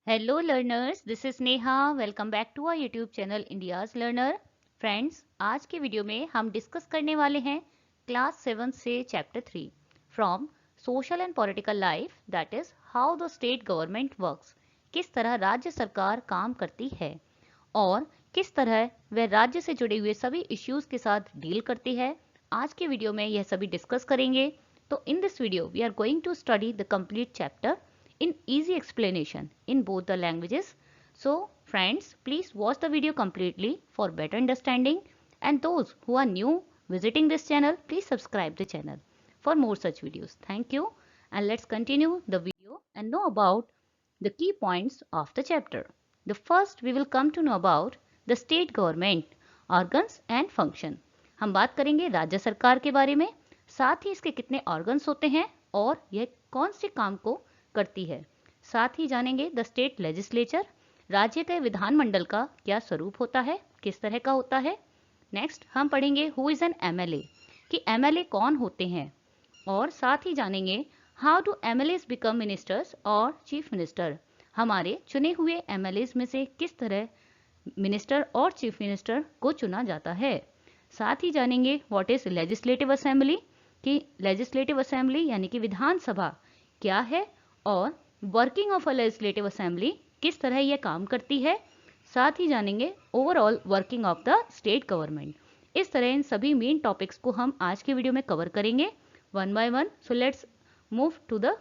Hello learners, this is Neha. Welcome back to our YouTube channel India's Learner. Friends, आज के video में हम discuss करने वाले हैं क्लास 7 से chapter 3 from social and political life that is how the state government works. किस तरह राज्य सरकार काम करती है और किस तरह वह राज्य से जुड़े हुए सभी इश्यूज के साथ डील करती है। आज के वीडियो में यह सभी डिस्कस करेंगे। तो in this video we are going to study the complete chapter in easy explanation in both the languages. So friends, please watch the video completely for better understanding, and those who are new visiting this channel, please subscribe the channel for more such videos. Thank you, and let's continue the video and know about the key points of the chapter. The first we will come to know about the state government organs and function. हम बात करेंगे राज्य सरकार के बारे में, साथ ही इसके कितने ऑर्गन्स होते हैं और यह कौन से काम को करती है। साथ ही जानेंगे द स्टेट लेजिस्लेचर, राज्य के विधानमंडल का क्या स्वरूप होता है, किस तरह का होता है। नेक्स्ट हम पढ़ेंगे हु इज एन एमएलए, कि एमएलए कौन होते हैं, और साथ ही जानेंगे how do MLAs become ministers और चीफ मिनिस्टर, हमारे चुने हुए एमएलएस में से किस तरह मिनिस्टर और चीफ मिनिस्टर को चुना जाता है। साथ ही जानेंगे व्हाट इज लेजिस्लेटिव असेंबली, कि लेजिस्लेटिव असेंबली यानी कि विधानसभा क्या है और working of a legislative assembly किस तरह यह काम करती है। साथ ही जानेंगे overall working of the state government. इस तरह इन सभी मेन टॉपिक्स को हम आज के वीडियो में कवर करेंगे one by one. So let's move to the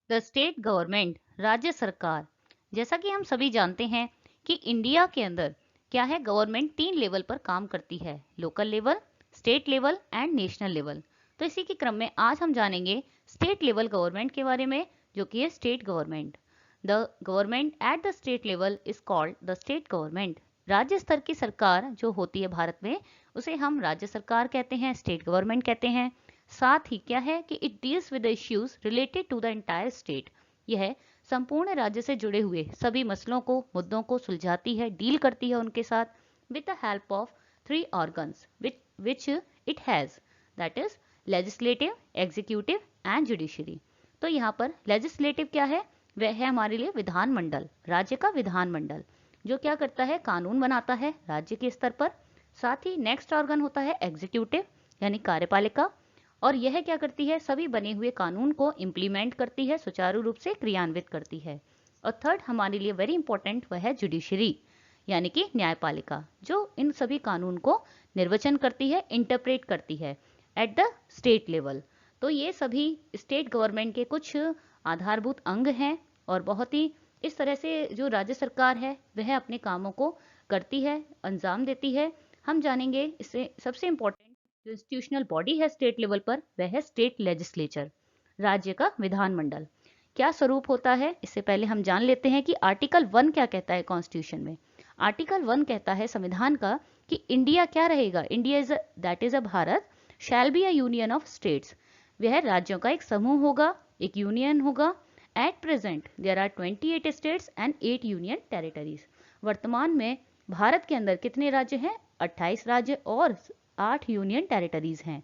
state government, राज्य सरकार। जैसा कि हम सभी जानते हैं कि इंडिया के अंदर क्या है, गवर्नमेंट 3 लेवल पर काम करती है, local level, state level and national level. तो इसी के क्रम में आज हम जानेंगे स्टेट लेवल गवर्नमेंट के बारे में, जो कि है state government. The government at the state level is called the state government. राज्य स्तर की सरकार जो होती है भारत में, उसे हम राज्य सरकार कहते हैं, स्टेट गवर्नमेंट कहते हैं। साथ ही क्या है कि it deals with the issues related to the entire state, यह संपूर्ण राज्य से जुड़े हुए सभी मसलों को, मुद्दों को सुलझाती है, डील करती है उनके साथ with the help of 3 organs which it has, that is legislative, executive and judiciary। तो यहाँ पर लेजिस्लेटिव क्या है, वह है हमारे लिए विधानमंडल, राज्य का विधानमंडल, जो क्या करता है, कानून बनाता है राज्य के स्तर पर। साथ ही नेक्स्ट ऑर्गन होता है एग्जीक्यूटिव यानी कार्यपालिका, और यह क्या करती है, सभी बने हुए कानून को इम्प्लीमेंट करती है, सुचारू रूप से क्रियान्वित करती है। और थर्ड हमारे लिए वेरी इंपॉर्टेंट वह है जुडिशरी यानी कि न्यायपालिका, जो इन सभी कानून को निर्वचन करती है, इंटरप्रेट करती है एट द स्टेट लेवल। तो ये सभी स्टेट गवर्नमेंट के कुछ आधारभूत अंग हैं, और बहुत ही इस तरह से जो राज्य सरकार है वह अपने कामों को करती है, अंजाम देती है। हम जानेंगे इससे सबसे इंपॉर्टेंट जो इंस्टीट्यूशनल बॉडी है स्टेट लेवल पर, वह है स्टेट लेजिस्लेचर, राज्य का विधानमंडल। क्या स्वरूप होता है, इससे पहले हम जान लेते हैं कि आर्टिकल 1 क्या कहता है कॉन्स्टिट्यूशन में। आर्टिकल 1 कहता है संविधान का कि इंडिया क्या रहेगा, India is that is a Bharat shall be a union of states, वह राज्यों का एक समूह होगा, एक यूनियन होगा। At present there are 28 states and 8 union territories. वर्तमान में भारत के अंदर कितने राज्य हैं, 28 राज्य और 8 यूनियन टेरिटरीज हैं।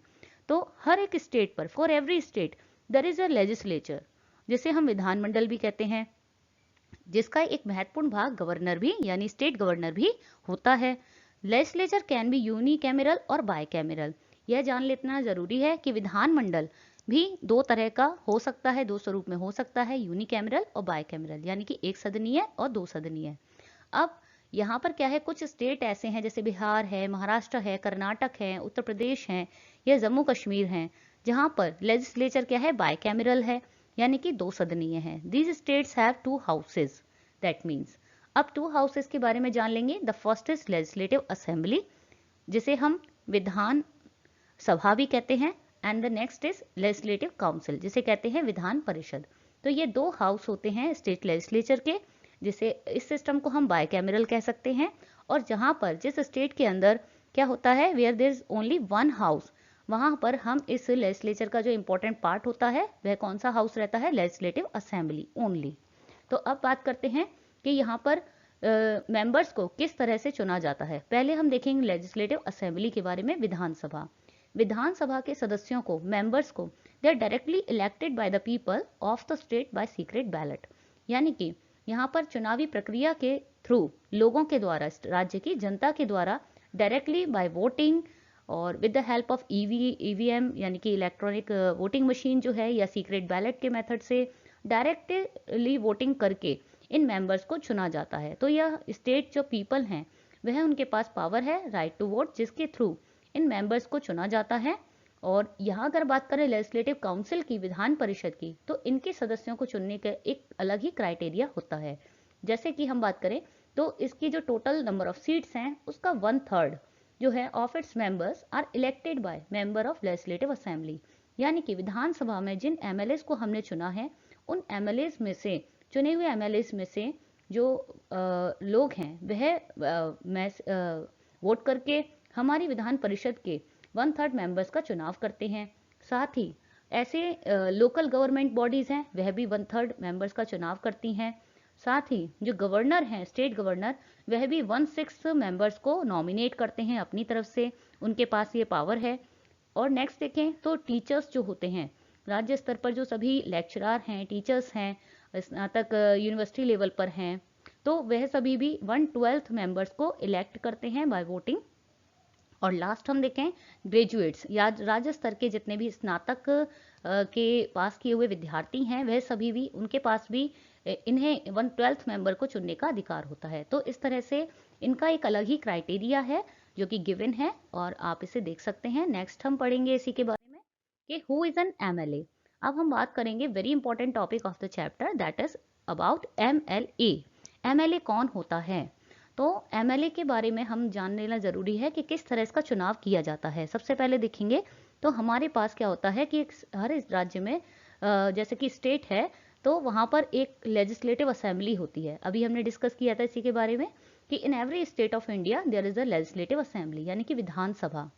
तो हर एक स्टेट पर, for every state there is a legislature, जिसे हम विधानमंडल भी कहते हैं, जिसका एक महत्वपूर्ण भाग गवर्नर भी यानी स्टेट गवर्नर भी होता है। लेजिस्लेचर कैन बी यूनिकैमरल और बाइकैमरल। यह जान लेना जरूरी है कि विधानमंडल भी 2 तरह का हो सकता है, 2 स्वरूप में हो सकता है, यूनिकैमरल और बाइकैमरल, यानी कि 1 सदनीय और 2 सदनीय। अब यहाँ पर क्या है, कुछ स्टेट ऐसे हैं जैसे बिहार है, महाराष्ट्र है, कर्नाटक है, उत्तर प्रदेश है या जम्मू कश्मीर है, जहाँ पर लेजिस्लेचर क्या है, बाइकैमरल है, यानी कि 2 सदनीय है। These states have 2 houses, that means. अब 2 हाउसेज के बारे में जान लेंगे। The first is legislative assembly, जिसे हम विधान सभा भी कहते हैं, and the next is legislative council, जिसे कहते हैं विधान परिषद। तो ये 2 हाउस होते हैं स्टेट लेजिस्लेचर के, जिसे इस सिस्टम को हम बाइकैमरल कह सकते हैं। और जहां पर जिस स्टेट के अंदर क्या होता है, where there is only 1 house, वहां पर हम इस लेजिस्लेचर का जो इंपॉर्टेंट पार्ट होता है वह कौन सा हाउस रहता है, लेजिस्लेटिव असेंबली ओनली। तो अब बात करते हैं कि यहाँ पर मेंबर्स को किस तरह से चुना जाता है। पहले हम देखेंगे लेजिस्लेटिव असेंबली के बारे में। विधानसभा, विधानसभा के सदस्यों को, मेंबर्स को, they are directly elected by the people of the state by secret ballot, यानी कि यहाँ पर चुनावी प्रक्रिया के थ्रू लोगों के द्वारा, राज्य की जनता के द्वारा डायरेक्टली बाय वोटिंग और with the help of EVM यानी कि इलेक्ट्रॉनिक वोटिंग मशीन जो है, या सीक्रेट बैलेट के मेथड से डायरेक्टली वोटिंग करके इन मेंबर्स को चुना जाता है। तो यह स्टेट जो पीपल हैं वह उनके पास पावर है राइट टू वोट, जिसके थ्रू इन मेंबर्स को चुना जाता है। और यहाँ अगर बात करें लेजिस्लेटिव काउंसिल की, विधान परिषद की, तो इनके सदस्यों को चुनने का एक अलग ही क्राइटेरिया होता है। जैसे कि हम बात करें तो इसकी जो टोटल नंबर ऑफ सीट्स हैं उसका 1/3 जो है of its members are elected by member of legislative assembly, यानी कि विधानसभा में जिन एमएलए को हमने चुना है उन एमएलए में से, चुने हुए एमएलए में से जो लोग हैं वह वोट करके हमारी विधान परिषद के 1/3 मेंबर्स का चुनाव करते हैं। साथ ही ऐसे लोकल गवर्नमेंट बॉडीज हैं वह भी 1/3 मेंबर्स का चुनाव करती हैं। साथ ही जो गवर्नर हैं, स्टेट गवर्नर, वह भी 1/6 मेंबर्स को नॉमिनेट करते हैं अपनी तरफ से, उनके पास ये पावर है। और नेक्स्ट देखें तो टीचर्स जो होते हैं, राज्य स्तर पर जो सभी लेक्चरर हैं, टीचर्स हैं, स्नातक यूनिवर्सिटी लेवल पर हैं, तो वह सभी भी 1/12 मेंबर्स को इलेक्ट करते हैं बाय वोटिंग। और लास्ट हम देखें ग्रेजुएट्स या राज्य स्तर के जितने भी स्नातक के पास किए हुए विद्यार्थी हैं, वह सभी भी, उनके पास भी इन्हें 1/12 मेंबर को चुनने का अधिकार होता है। तो इस तरह से इनका एक अलग ही क्राइटेरिया है जो कि गिवन है और आप इसे देख सकते हैं। नेक्स्ट हम पढ़ेंगे इसी के बारे में कि हु इज एन एमएलए। अब हम बात करेंगे very important topic of the chapter, that is about MLA. MLA कौन होता है? तो एमएलए के बारे में हम जान लेना जरूरी है कि किस तरह इसका चुनाव किया जाता है। सबसे पहले देखेंगे तो हमारे पास क्या होता है कि हर इस राज्य में जैसे कि स्टेट है तो वहाँ पर एक लेजिस्लेटिव असेंबली होती है। अभी हमने डिस्कस किया था इसी के बारे में कि in every state of India there is a legislative assembly, यानी कि विधानसभा।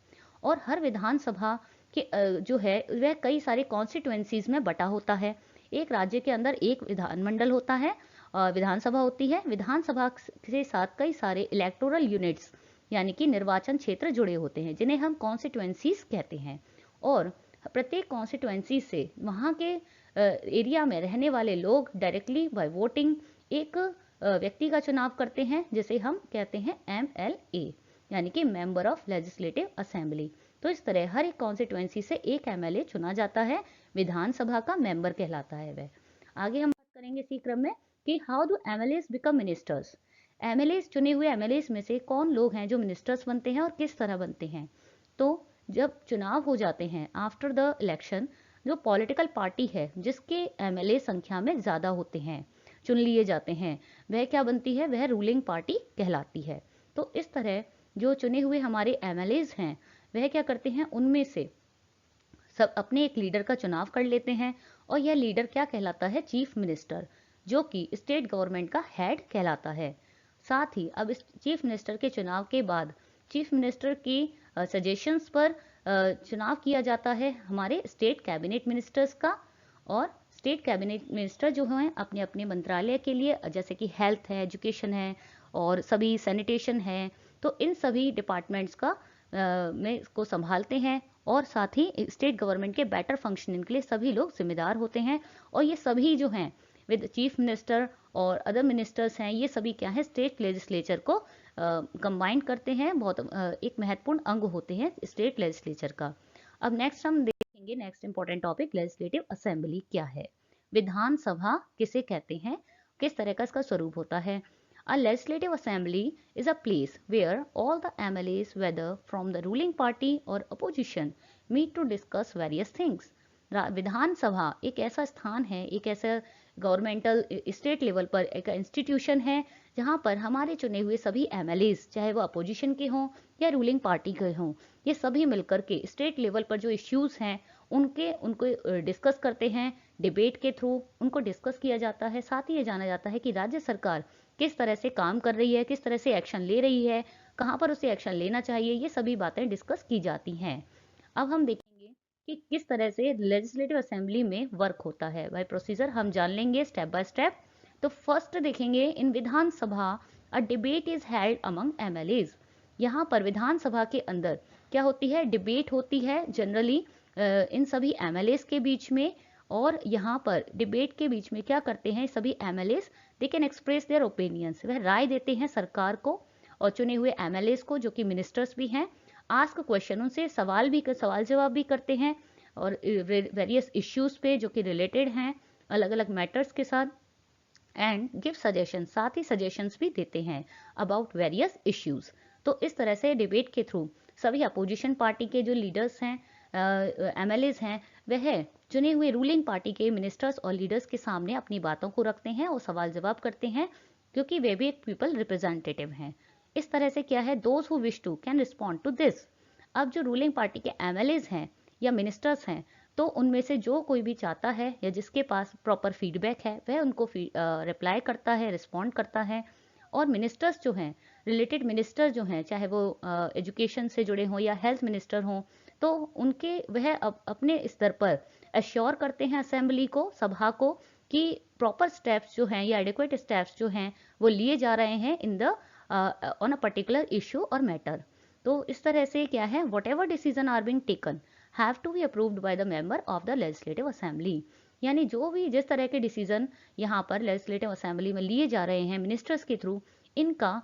और हर विधानसभा के जो है वह कई सारे कॉन्स्टिट्यूएंसीज में बटा होता है। एक राज्य के अंदर एक विधानमंडल होता है, विधानसभा होती है। विधानसभा के साथ कई सारे इलेक्टोरल यूनिट्स यानी कि निर्वाचन क्षेत्र जुड़े होते हैं, जिन्हें हम कॉन्स्टिट्यूएंसीज कहते हैं। और प्रत्येक कॉन्स्टिट्यूएंसी से वहाँ के एरिया में रहने वाले लोग डायरेक्टली बाय वोटिंग एक व्यक्ति का चुनाव करते हैं, जिसे हम कहते हैं एमएलए, यानी कि मेंबर ऑफ लेजिस्लेटिव असेंबली। तो इस तरह हर एक कॉन्स्टिट्यूएंसी से एक एमएलए चुना जाता है, विधानसभा का मेंबर कहलाता है वह। आगे हम बात करेंगे इसी क्रम में कि how do MLAs become ministers. MLAs, चुने हुए एमएलएस में से कौन लोग हैं जो मिनिस्टर्स बनते हैं और किस तरह बनते हैं। तो जब चुनाव हो जाते हैं आफ्टर द इलेक्शन, जो पॉलिटिकल पार्टी है जिसके एमएलए संख्या में ज्यादा होते हैं, चुन लिए जाते हैं, वह क्या बनती है? वह रूलिंग पार्टी कहलाती है। तो इस तरह जो चुने हुए हमारे एमएलएस हैं वह क्या करते हैं, उनमें से सब अपने एक लीडर का चुनाव कर लेते हैं और यह लीडर क्या कहलाता है? चीफ मिनिस्टर, जो कि स्टेट गवर्नमेंट का हेड कहलाता है। साथ ही अब इस चीफ मिनिस्टर के चुनाव के बाद चीफ मिनिस्टर की सजेशंस पर चुनाव किया जाता है हमारे स्टेट कैबिनेट मिनिस्टर्स का। और स्टेट कैबिनेट मिनिस्टर जो हैं अपने अपने मंत्रालय के लिए, जैसे कि हेल्थ है, एजुकेशन है और सभी सैनिटेशन है, तो इन सभी डिपार्टमेंट्स का में इसको संभालते हैं। और साथ ही स्टेट गवर्नमेंट के बेटर फंक्शनिंग के लिए सभी लोग जिम्मेदार होते हैं। और ये सभी जो हैं विद चीफ मिनिस्टर और अदर मिनिस्टर्स हैं, ये सभी क्या है? स्टेट लेजिस्लेचर को कंबाइन करते हैं, बहुत एक महत्वपूर्ण अंग होते हैं स्टेट लेजिस्लेचर का। अब नेक्स्ट हम देखेंगे next important topic, legislative assembly क्या है, विधानसभा किसे कहते हैं, किस तरह का इसका स्वरूप होता है। A legislative assembly is a place where all the MLAs, whether from the ruling party or opposition, meet to discuss various things. विधानसभा एक ऐसा स्थान है, एक ऐसा गवर्नमेंटल स्टेट लेवल पर एक इंस्टीट्यूशन है जहां पर हमारे चुने हुए सभी एमएलएस, चाहे वो अपोजिशन के हों या रूलिंग पार्टी के हों, ये सभी मिलकर के स्टेट लेवल पर जो इश्यूज हैं उनको डिस्कस करते हैं। डिबेट के थ्रू उनको डिस्कस किया जाता है। साथ ही ये जाना जाता है कि राज्य सरकार किस तरह से काम कर रही है, किस तरह से एक्शन ले रही है, कहाँ पर उसे एक्शन लेना चाहिए, ये सभी बातें डिस्कस की जाती हैं। अब हम देखेंगे कि किस तरह से लेजिस्लेटिव असेंबली में वर्क होता है। बाय प्रोसीजर हम जान लेंगे स्टेप बाय स्टेप। तो फर्स्ट देखेंगे in Vidhan Sabha a debate is held among MLAs. यहाँ पर विधानसभा के अंदर क्या होती है? डिबेट होती है जनरली इन सभी एमएलएज के बीच में। और यहाँ पर डिबेट के बीच में क्या करते हैं सभी MLAs, they can express their opinions, वह राय देते हैं सरकार को और चुने हुए एमएलएस को जो कि मिनिस्टर्स भी हैं। आस्क क्वेश्चन, उनसे सवाल जवाब भी करते हैं और वेरियस इश्यूज पे जो कि रिलेटेड हैं अलग अलग मैटर्स के साथ। एंड गिव सजेशन, साथ ही सजेशंस भी देते हैं अबाउट वेरियस इश्यूज। तो इस तरह से डिबेट के थ्रू सभी अपोजिशन पार्टी के जो लीडर्स हैं, एमएलएस हैं, वह चुने हुए रूलिंग पार्टी के मिनिस्टर्स और लीडर्स के सामने अपनी बातों को रखते हैं और सवाल जवाब करते हैं, क्योंकि वे भी एक पीपल रिप्रेजेंटेटिव हैं। इस तरह से क्या है, those who wish to can respond to this. अब जो रूलिंग पार्टी के एमएलएस हैं या मिनिस्टर्स हैं, तो उनमें से जो कोई भी चाहता है या जिसके पास प्रॉपर फीडबैक है वह उनको रिप्लाई करता है, रिस्पॉन्ड करता है। और मिनिस्टर्स जो हैं, रिलेटेड मिनिस्टर जो हैं, चाहे वो एजुकेशन से जुड़े हों या हेल्थ मिनिस्टर हों, तो उनके वह अपने स्तर पर एश्योर करते हैं असेंबली को, सभा को, कि प्रॉपर स्टेप्स जो हैं या एडिक्वेट स्टेप्स जो हैं वो लिए जा रहे हैं in the on a particular issue और मैटर। तो इस तरह से क्या है, whatever decision are being taken have to be approved by the member of the legislative assembly. यानी जो भी जिस तरह के डिसीजन यहाँ पर लेजिस्लेटिव असेंबली में लिए जा रहे हैं मिनिस्टर्स के थ्रू, इनका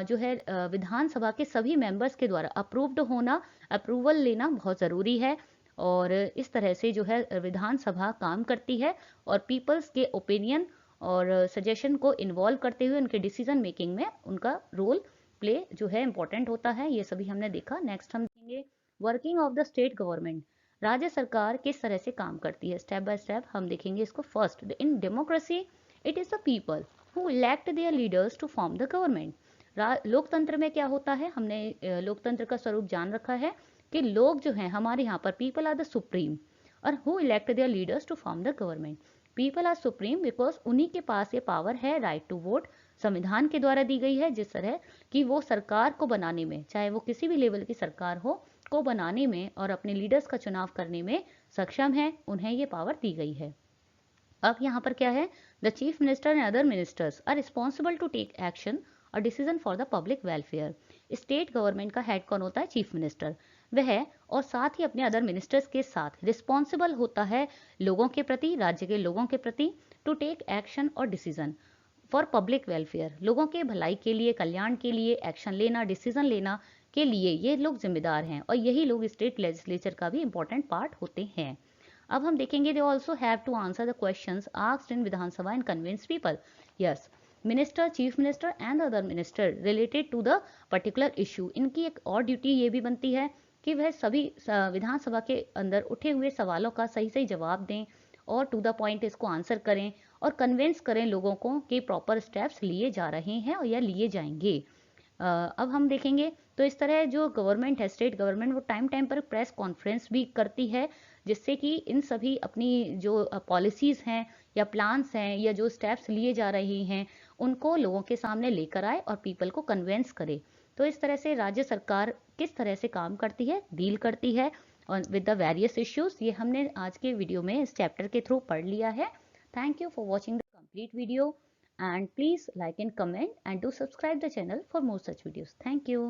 जो है विधानसभा के सभी मेंबर्स के द्वारा अप्रूव्ड होना, अप्रूवल लेना बहुत ज़रूरी है। और इस तरह से जो है विधानसभा काम करती है और पीपल्स के ओपिनियन और सजेशन को इन्वॉल्व करते हुए उनके डिसीजन मेकिंग में उनका रोल प्ले जो है इम्पोर्टेंट होता है। ये सभी हमने देखा। नेक्स्ट हम देखेंगे working of the state government. राज्य सरकार किस तरह से काम करती है, स्टेप बाय स्टेप हम देखेंगे इसको। First, in democracy it is the people who elect their leaders to form the government. लोकतंत्र में क्या होता है, हमने लोकतंत्र का स्वरूप जान रखा है कि लोग जो हैं हमारे यहाँ पर, पीपल आर द सुप्रीम, और who elect their leaders to form the government. People are supreme because उन्हीं के पास ये पावर है, राइट टू वोट संविधान के द्वारा दी गई है, जिस तरह कि वो सरकार को बनाने में, चाहे वो किसी भी लेवल की सरकार हो, को बनाने में और अपने लीडर्स का चुनाव करने में सक्षम है, उन्हें ये पावर दी गई है। अब यहाँ पर क्या है, the chief minister and other ministers are responsible to take action और decision for the public welfare. State government का हेड कौन होता है, चीफ मिनिस्टर। वह और साथ ही अपने अदर मिनिस्टर्स के साथ रिस्पॉन्सिबल होता है लोगों के प्रति, राज्य के लोगों के प्रति, टू टेक एक्शन और डिसीजन फॉर पब्लिक वेलफेयर, लोगों के भलाई के लिए, कल्याण के लिए एक्शन लेना, डिसीजन लेना के लिए ये लोग जिम्मेदार हैं और यही लोग स्टेट लेजिस्लेचर का भी इंपॉर्टेंट पार्ट होते हैं। अब हम देखेंगे they also have to answer the questions asked in विधानसभा and convince people. Yes, minister, chief minister and other minister related to the particular issue, इनकी एक और ड्यूटी ये भी बनती है कि वह सभी विधानसभा के अंदर उठे हुए सवालों का सही सही जवाब दें और टू द पॉइंट इसको आंसर करें और कन्विंस करें लोगों को कि प्रॉपर स्टेप्स लिए जा रहे हैं और या लिए जाएंगे। अब हम देखेंगे तो इस तरह जो गवर्नमेंट है, स्टेट गवर्नमेंट, वो टाइम टाइम पर प्रेस कॉन्फ्रेंस भी करती है, जिससे कि इन सभी अपनी जो पॉलिसीज़ हैं या प्लान्स हैं या जो स्टेप्स लिए जा रही हैं उनको लोगों के सामने लेकर आए और पीपल को कन्वेंस करे। तो इस तरह से राज्य सरकार किस तरह से काम करती है, डील करती है और विद द वेरियस इश्यूज, ये हमने आज के वीडियो में इस चैप्टर के थ्रू पढ़ लिया है। Thank you for watching the complete video and please like and comment and do subscribe the channel for more such videos. Thank you.